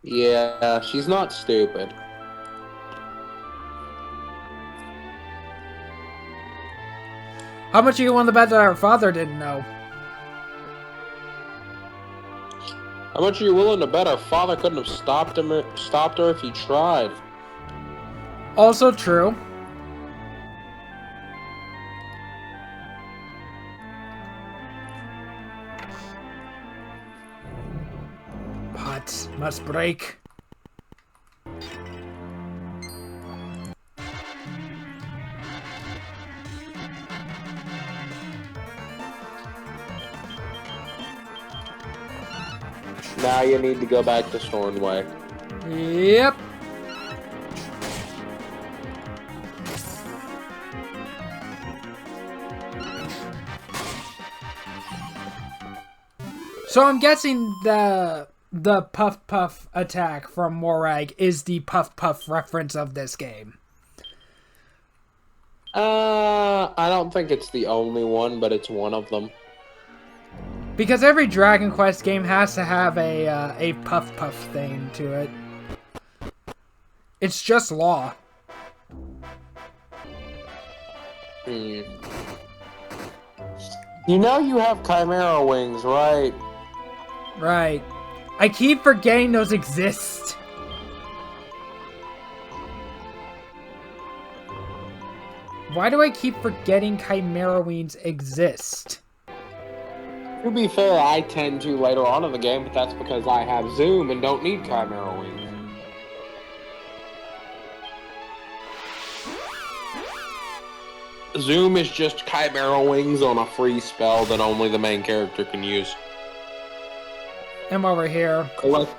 Yeah, she's not stupid. How much are you willing to bet that her father didn't know? How much are you willing to bet her father couldn't have stopped her if he tried? Also true. Pot must break. Now you need to go back to Stornway. Yep. So I'm guessing the Puff Puff attack from Morag is the Puff Puff reference of this game. I don't think it's the only one, but it's one of them. Because every Dragon Quest game has to have a Puff Puff thing to it. It's just law. You know you have Chimera wings, right? Right. I keep forgetting those exist. Why do I keep forgetting Chimera wings exist? To be fair, I tend to later on in the game, but that's because I have Zoom and don't need Chimera wings. Zoom is just Chimera wings on a free spell that only the main character can use. I'm over here. Collect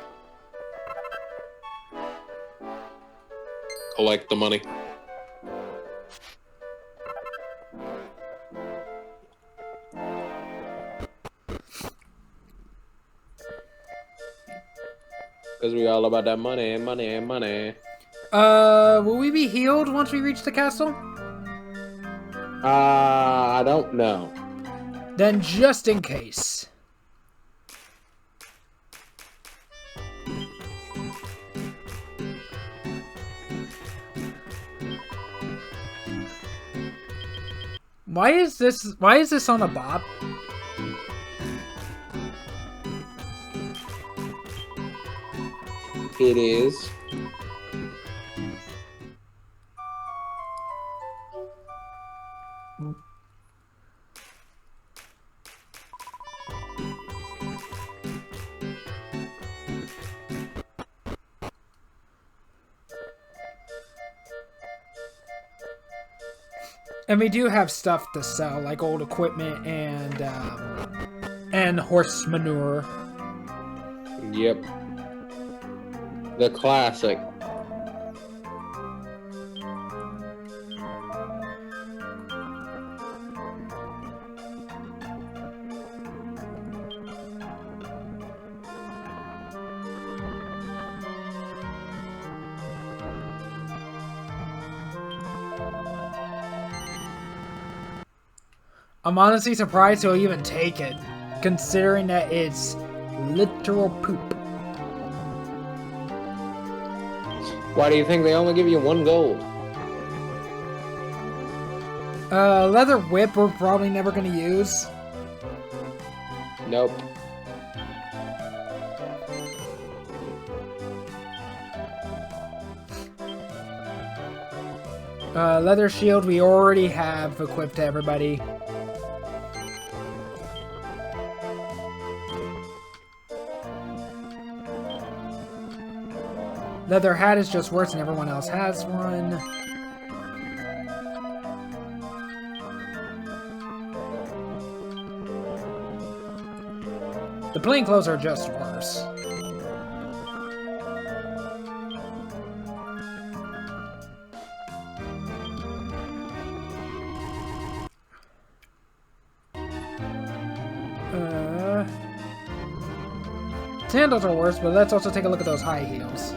the money. Because we all about that money, money, money. Will we be healed once we reach the castle? I don't know. Then just in case. Why is this on a bot? It is. And we do have stuff to sell, like old equipment and horse manure. Yep. The classic. I'm honestly surprised he'll even take it, considering that it's literal poop. Why do you think they only give you 1 gold? Leather whip we're probably never gonna use. Nope. Leather shield we already have equipped to everybody. Leather hat is just worse and everyone else has one. The plain clothes are just worse. Sandals are worse, but let's also take a look at those high heels.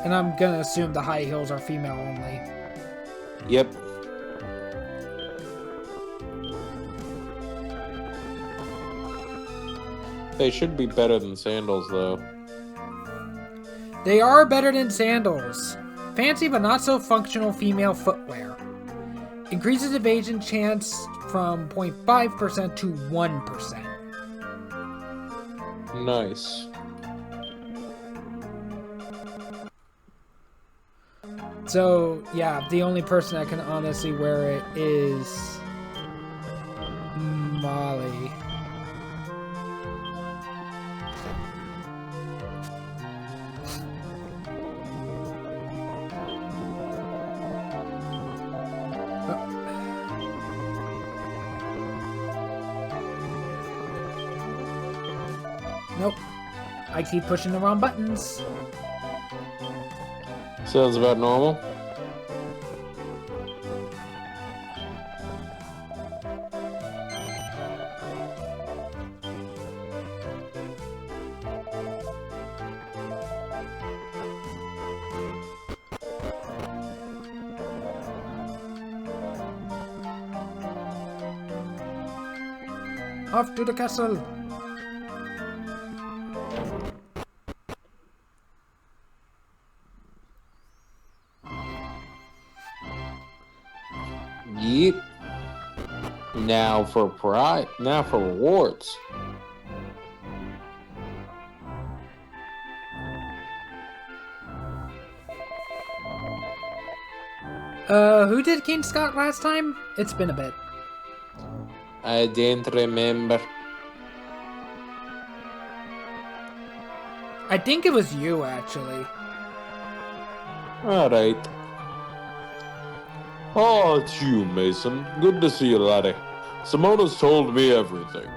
And I'm gonna assume the high heels are female only. Yep. They should be better than sandals, though. They are better than sandals. Fancy but not so functional female footwear. Increases evasion chance from 0.5% to 1%. Nice. So, yeah, the only person that can honestly wear it is Molly. Nope. I keep pushing the wrong buttons. Sounds about normal. Off to the castle. Yep. Now for pride. Now for rewards. Who did King Scott last time? It's been a bit. I didn't remember. I think it was you, actually. Alright. Oh, it's you, Mason. Good to see you, laddie. Simona's told me everything.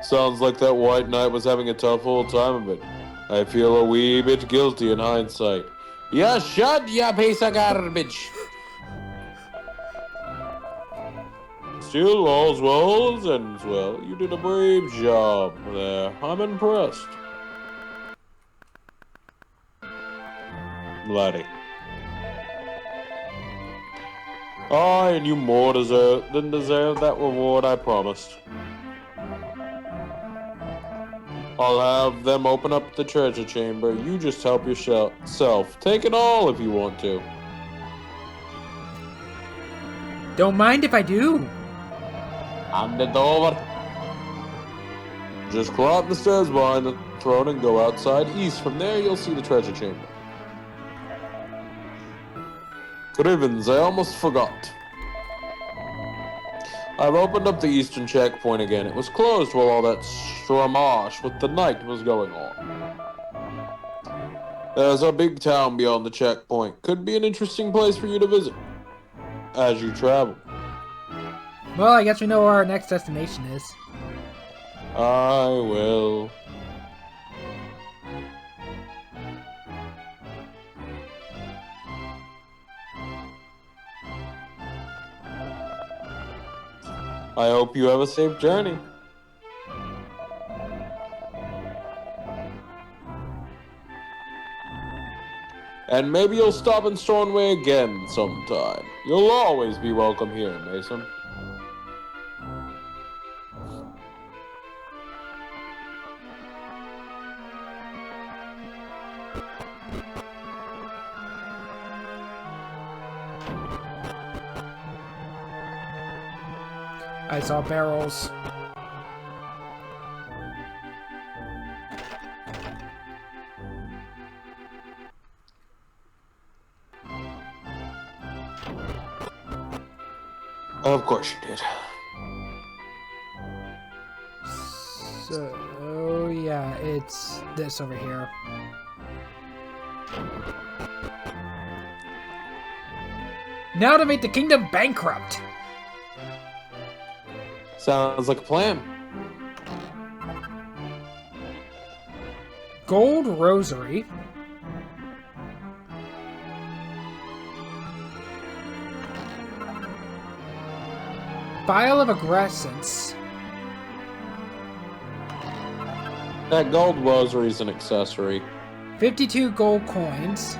Sounds like that White Knight was having a tough old time of it. I feel a wee bit guilty in hindsight. Ya shut, ya piece of garbage. Still, all's well as ends well. You did a brave job there. I'm impressed. Laddie. I and you more than deserve that reward I promised. I'll have them open up the treasure chamber. You just help yourself. Take it all if you want to. Don't mind if I do. Hand it over. Just climb the stairs behind the throne and go outside east. From there, you'll see the treasure chamber. Good heavens, I almost forgot. I've opened up the eastern checkpoint again. It was closed while all that stramash with the night was going on. There's a big town beyond the checkpoint. Could be an interesting place for you to visit as you travel. Well, I guess we know where our next destination is. I will. I hope you have a safe journey. And maybe you'll stop in Stornway again sometime. You'll always be welcome here, Mason. I saw barrels. Of course you did. So, yeah, it's this over here. Now to make the kingdom bankrupt. Sounds like a plan. Gold rosary. Vial of aggressance. That gold rosary's an accessory. 52 gold coins.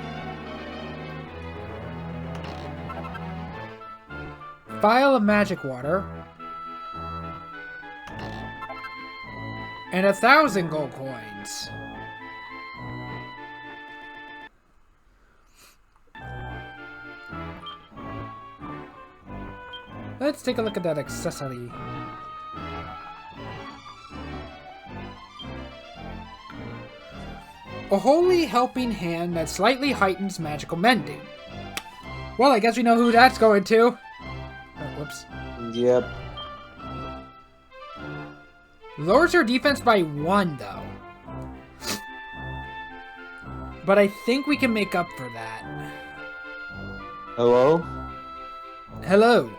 Vial of magic water. And 1,000 gold coins. Let's take a look at that accessory. A holy helping hand that slightly heightens magical mending. Well, I guess we know who that's going to. Oh, whoops. Yep. Lowers your defense by 1, though. But I think we can make up for that. Hello? Hello.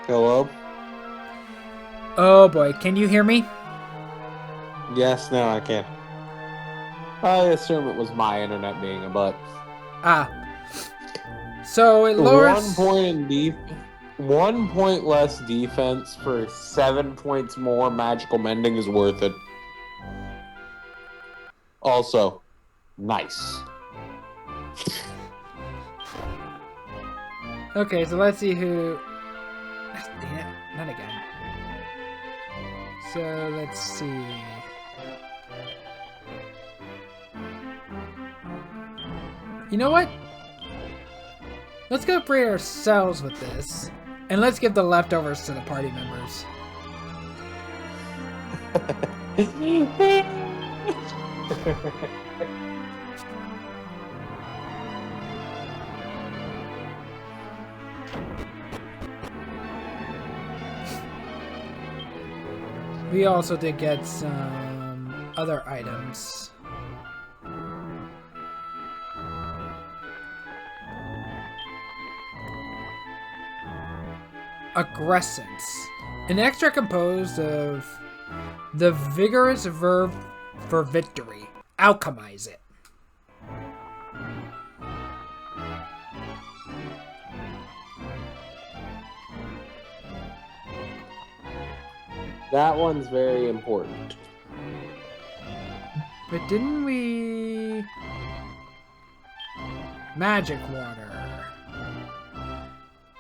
Hello? Oh boy, can you hear me? Yes, no, I can. I assume it was my internet being a butt. Ah. So it lowers... 1 point less defense for 7 points more magical mending is worth it. Also, nice. Okay, so let's see who... Damn it, not again. So let's see... You know what? Let's go upgrade ourselves with this. And let's give the leftovers to the party members. We also did get some other items. Aggressance. An extra composed of the vigorous verb for victory. Alchemize it. That one's very important. But didn't we... Magic water.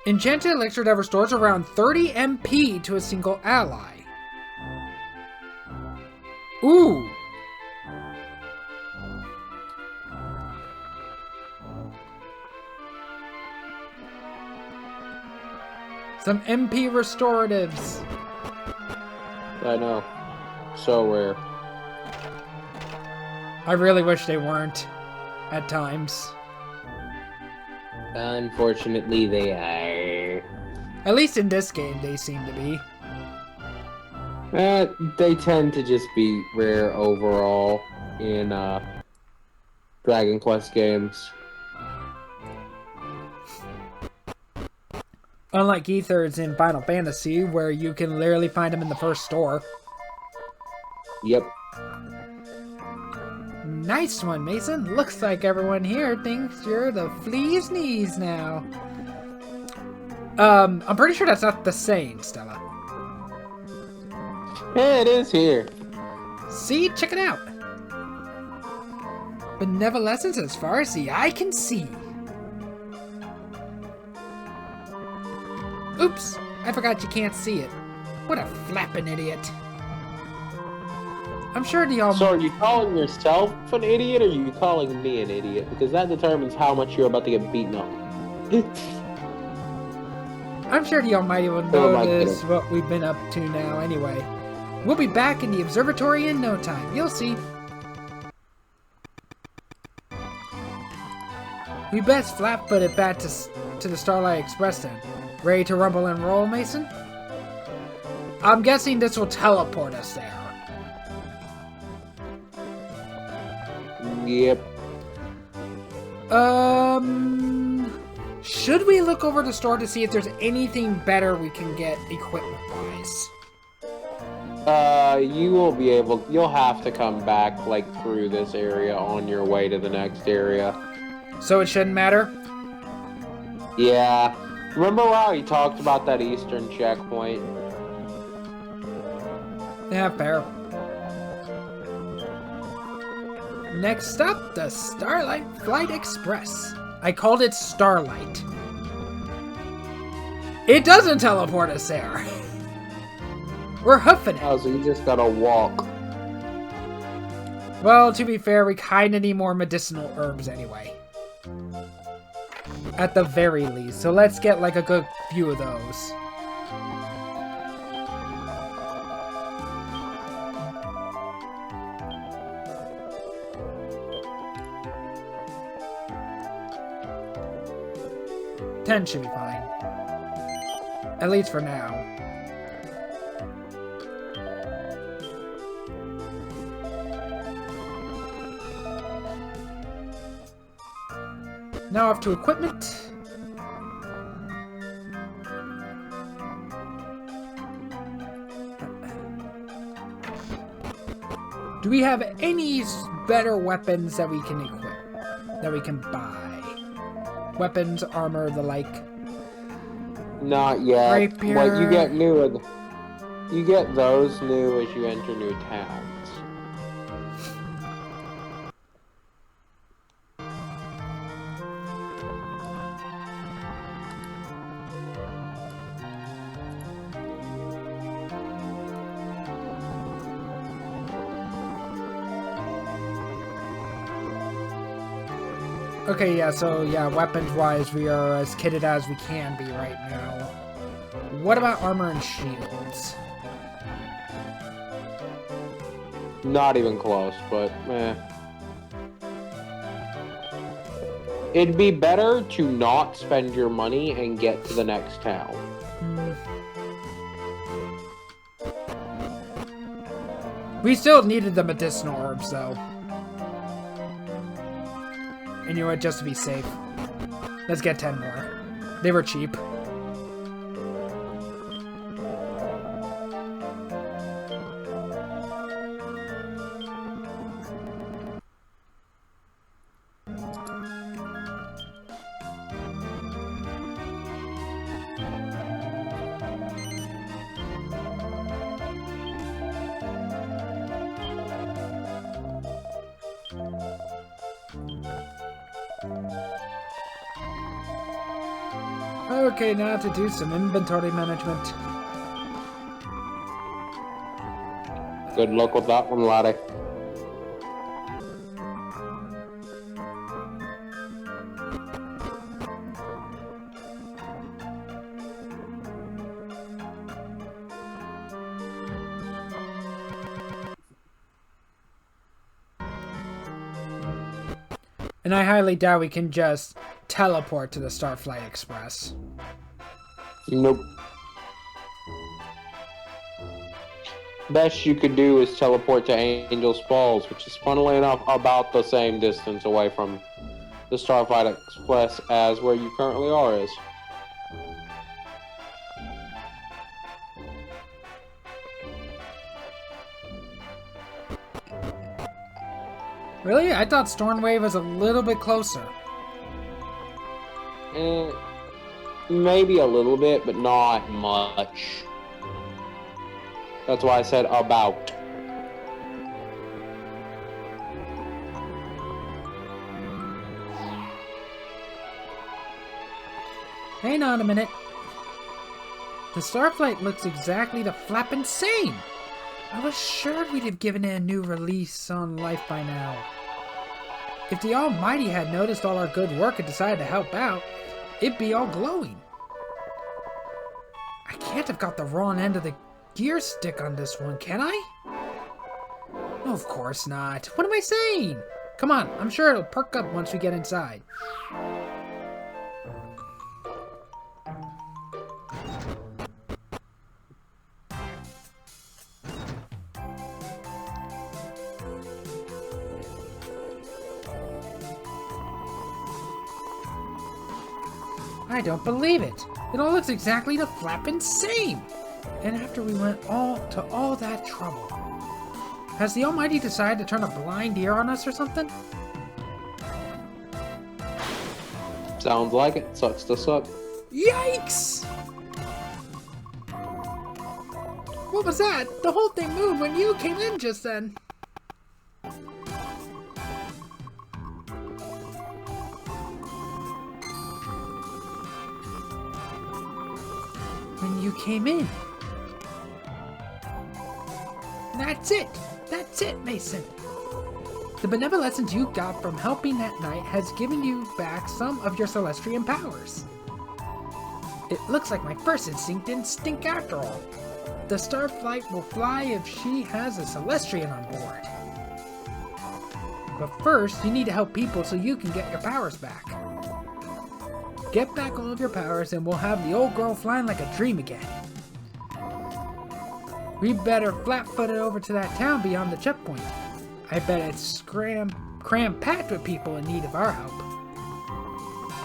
Enchanted elixir that restores around 30 MP to a single ally. Ooh! Some MP restoratives. I know. So rare. I really wish they weren't. At times. Unfortunately, they are. At least in this game, they seem to be. They tend to just be rare overall in Dragon Quest games. Unlike Ethers in Final Fantasy, where you can literally find them in the first store. Yep. Nice one, Mason. Looks like everyone here thinks you're the flea's knees now. I'm pretty sure that's not the saying, Stella. Yeah, it is here. See? Check it out. Benevolence as far as the eye can see. Oops, I forgot you can't see it. What a flapping idiot. I'm sure the all... So are you calling yourself an idiot, or are you calling me an idiot? Because that determines how much you're about to get beaten up. I'm sure the Almighty will notice what we've been up to now anyway. We'll be back in the observatory in no time. You'll see. We best flat-foot it back to the Starlight Express then. Ready to rumble and roll, Mason? I'm guessing this will teleport us there. Yep. Should we look over the store to see if there's anything better we can get equipment-wise? You'll have to come back, like, through this area on your way to the next area. So it shouldn't matter? Yeah. Remember how he talked about that eastern checkpoint? Yeah, fair. Next up, the Starlight Flight Express. I called it Starlight. It doesn't teleport us there. We're hoofing it. Oh, so you just gotta walk. Well, to be fair, we kinda need more medicinal herbs anyway. At the very least. So let's get like a good few of those. $10 should be fine. At least for now. Now off to equipment. Do we have any better weapons that we can equip? That we can buy? Weapons, armor, the like. Not yet. Rapier. But you get new. You get those new as you enter new towns. Okay, yeah, so yeah, weapons-wise, we are as kitted as we can be right now. What about armor and shields? Not even close, but eh. It'd be better to not spend your money and get to the next town. We still needed the medicinal herbs, though. And you know what, just to be safe, let's get 10 more. They were cheap. Okay, now to do some inventory management. Good luck with that one, laddie. And I highly doubt we can just teleport to the Starflight Express. Nope. Best you could do is teleport to Angel's Falls, which is funnily enough about the same distance away from the Starflight Express as where you currently are is. Really? I thought Stormwave was a little bit closer. Maybe a little bit, but not much. That's why I said about. Hang on a minute. The Starflight looks exactly the flappin' same. I was sure we'd have given it a new release on life by now. If the Almighty had noticed all our good work and decided to help out, it'd be all glowing. I can't have got the wrong end of the gear stick on this one, can I? No, of course not. What am I saying? Come on, I'm sure it'll perk up once we get inside. I don't believe it. It all looks exactly the flappin' same. And after we went to all that trouble. Has the Almighty decided to turn a blind ear on us or something? Sounds like it. Sucks to suck. Yikes! What was that? The whole thing moved when you came in just then. When you came in. That's it. That's it, Mason. The benevolence you got from helping that night has given you back some of your Celestian powers. It looks like my first instinct didn't stink after all. The Starflight will fly if she has a Celestian on board. But first, you need to help people so you can get your powers back. Get back all of your powers and we'll have the old girl flying like a dream again. We better flat-foot it over to that town beyond the checkpoint. I bet it's cram-packed with people in need of our help.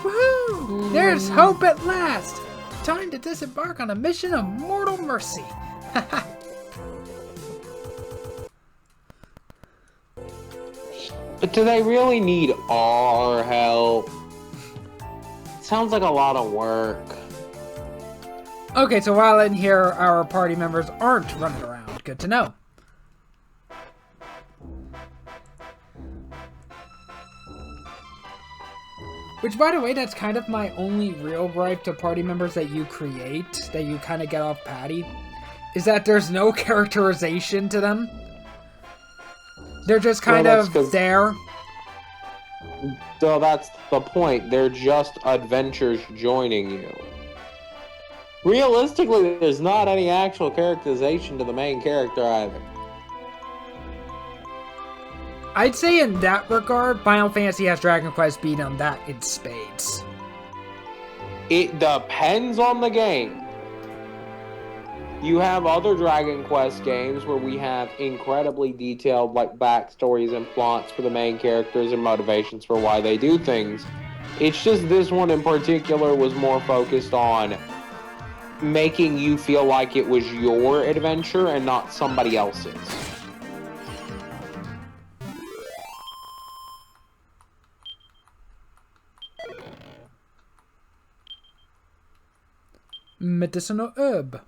Woohoo! There's hope at last! Time to disembark on a mission of mortal mercy. But do they really need our help? Sounds like a lot of work. Okay, so while in here, our party members aren't running around. Good to know. Which, by the way, that's kind of my only real gripe to party members that you create, that you kind of get off patty, is that there's no characterization to them. They're just kind of there. So that's the point. They're just adventures joining you. Realistically, there's not any actual characterization to the main character either. I'd say in that regard, Final Fantasy has Dragon Quest beat on that in spades. It depends on the game. You have other Dragon Quest games where we have incredibly detailed backstories and plots for the main characters and motivations for why they do things. It's just this one in particular was more focused on making you feel like it was your adventure and not somebody else's. Medicinal herb.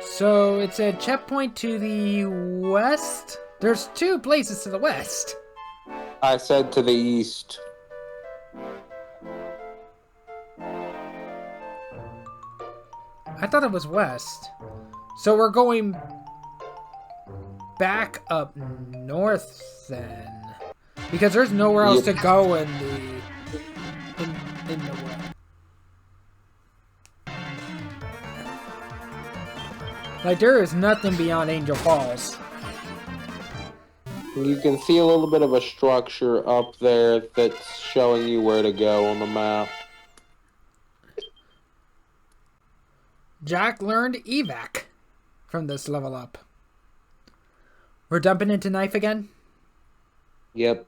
So it's a checkpoint to the west? There's two places to the west. I said to the east. I thought it was west. So we're going back up north then. Because there's nowhere else to go in the west. Like, there is nothing beyond Angel Falls. You can see a little bit of a structure up there that's showing you where to go on the map. Jack learned evac from this level up. We're dumping into knife again? Yep.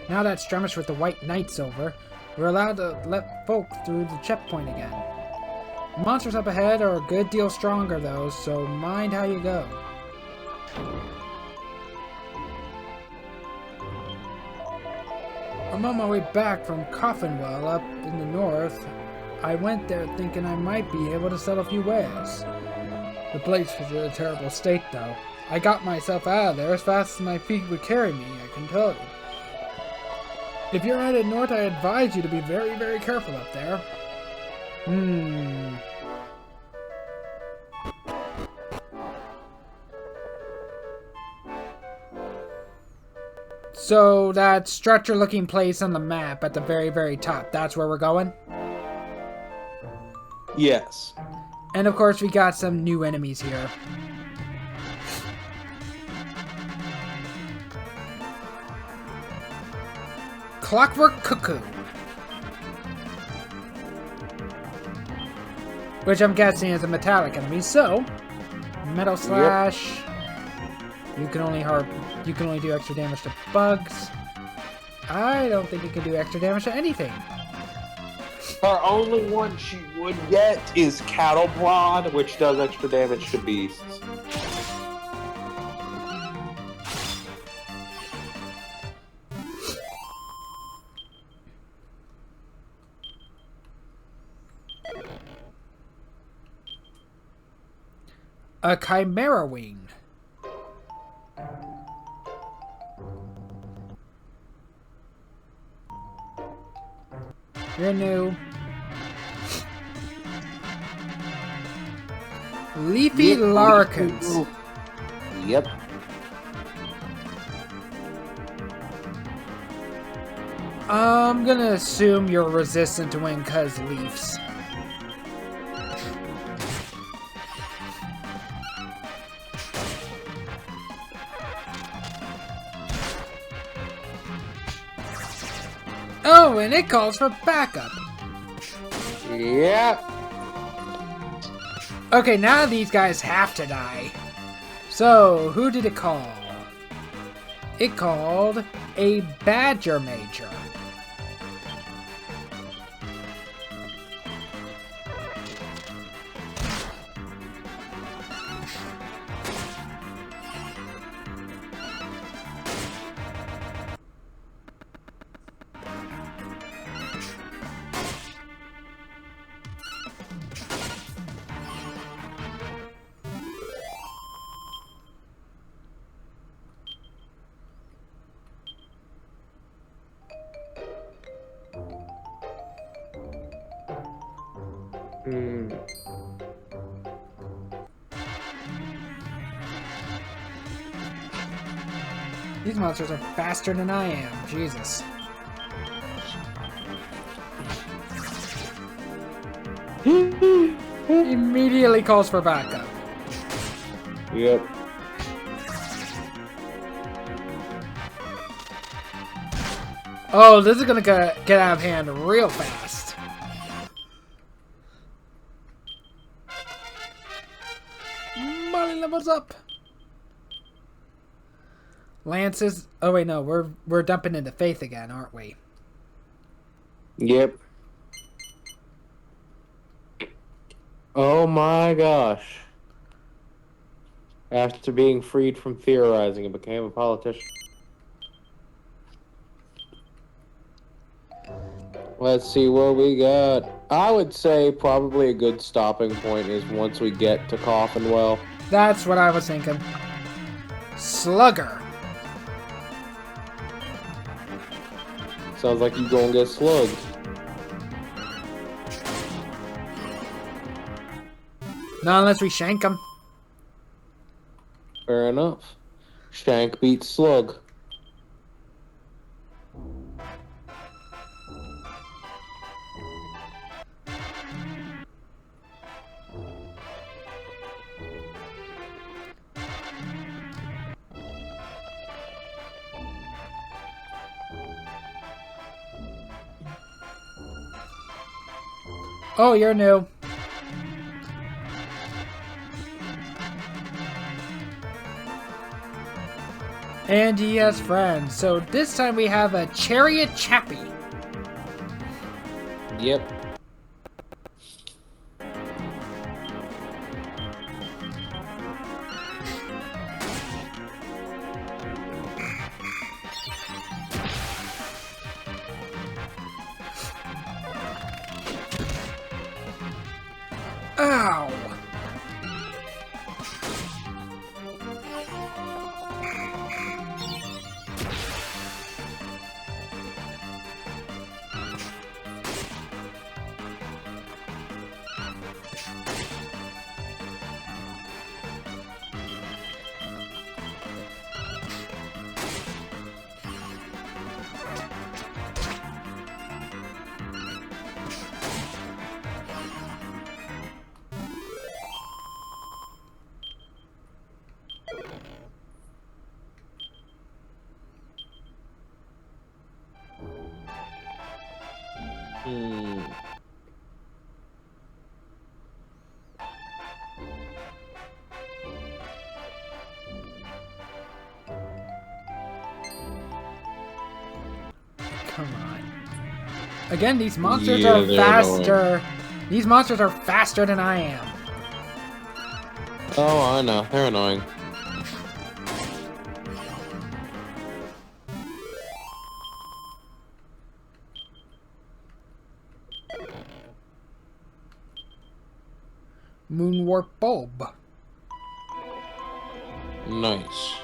Now that skirmish with the White Knights over, we're allowed to let folk through the checkpoint again. The monsters up ahead are a good deal stronger though, so mind how you go. I'm on my way back from Coffinwell up in the north. I went there thinking I might be able to sell a few wares. The place was in a terrible state though. I got myself out of there as fast as my feet would carry me, I can tell you. If you're headed north, I advise you to be very, very careful up there. So that stretcher-looking place on the map at the very, very top, that's where we're going? Yes. And of course, we got some new enemies here. Clockwork Cuckoo. Which I'm guessing is a metallic enemy, so Metal Slash. Yep. You can only do extra damage to bugs. I don't think it can do extra damage to anything. Her only one she would get is Cattle Prod, which does extra damage to beasts. A Chimera Wing. You're new. Leafy Larrikins. Yep. I'm gonna assume you're resistant to wind because leaves. Oh, and it calls for backup. Yep. Okay, now these guys have to die. So, who did it call? It called a Badger Major. These monsters are faster than I am. Jesus. Immediately calls for backup. Yep. Oh, this is gonna get out of hand real fast. Molly levels up. Lances. Oh wait, no, we're dumping into Faith again, aren't we? Yep. Oh my gosh. After being freed from theorizing, it became a politician. Let's see what we got. I would say probably a good stopping point is once we get to Coffinwell. That's what I was thinking. Slugger. Sounds like you gonna get slugged. Not unless we shank him. Fair enough. Shank beats slug. Oh, you're new. And he has friends. So this time we have a Chariot Chappie. Yep. Ow! come on. Again, these monsters Yeah, are they're faster. These monsters are faster than I am. Oh, I know. They're annoying. Moonwarp bulb. Nice.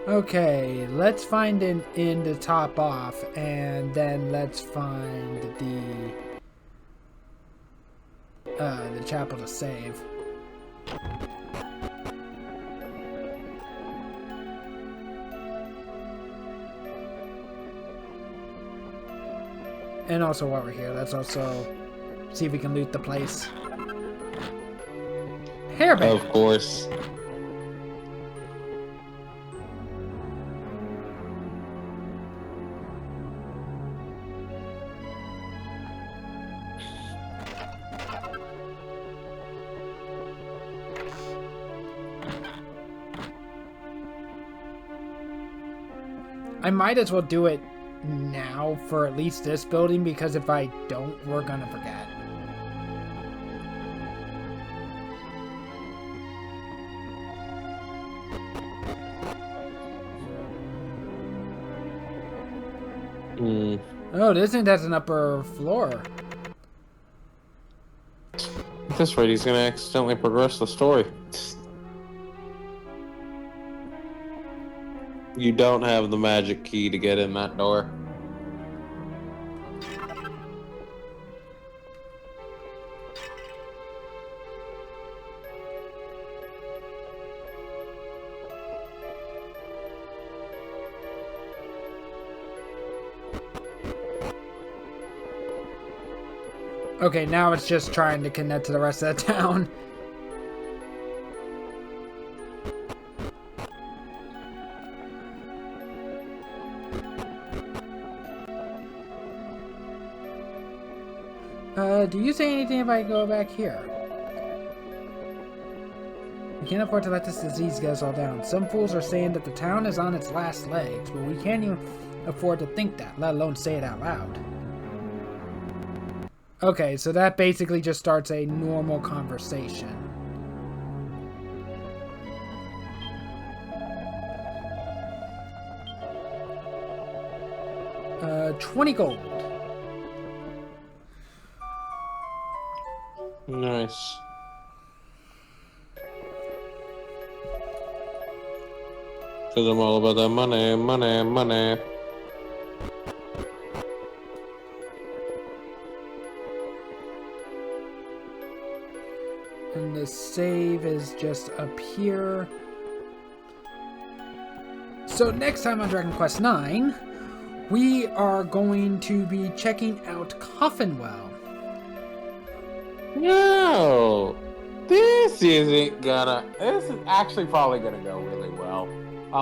Okay, let's find an inn to top off, and then let's find the chapel to save. And also while we're here, let's also see if we can loot the place. Hairband! Of course. I might as well do it now for at least this building, because if I don't, we're gonna forget. Oh, this thing has an upper floor. At this rate, he's gonna accidentally progress the story. You don't have the magic key to get in that door. Okay, now it's just trying to connect to the rest of the town. Do you say anything if I go back here? We can't afford to let this disease get us all down. Some fools are saying that the town is on its last legs, but we can't even afford to think that, let alone say it out loud. Okay, so that basically just starts a normal conversation. 20 gold. Nice. Because I'm all about that money, money, money. And the save is just up here. So next time on Dragon Quest IX, we are going to be checking out Coffinwell. No, this isn't gonna. This is actually probably gonna go really well.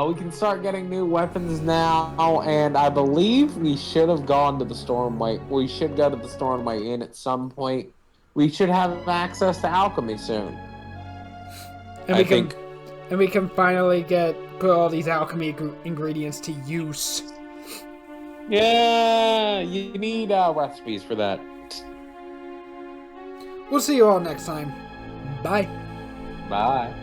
We can start getting new weapons now, and I believe we should have gone to the Stormway. We should go to the Stormway Inn at some point. We should have access to alchemy soon. And we can finally put all these alchemy ingredients to use. Yeah, you need recipes for that. We'll see you all next time. Bye. Bye.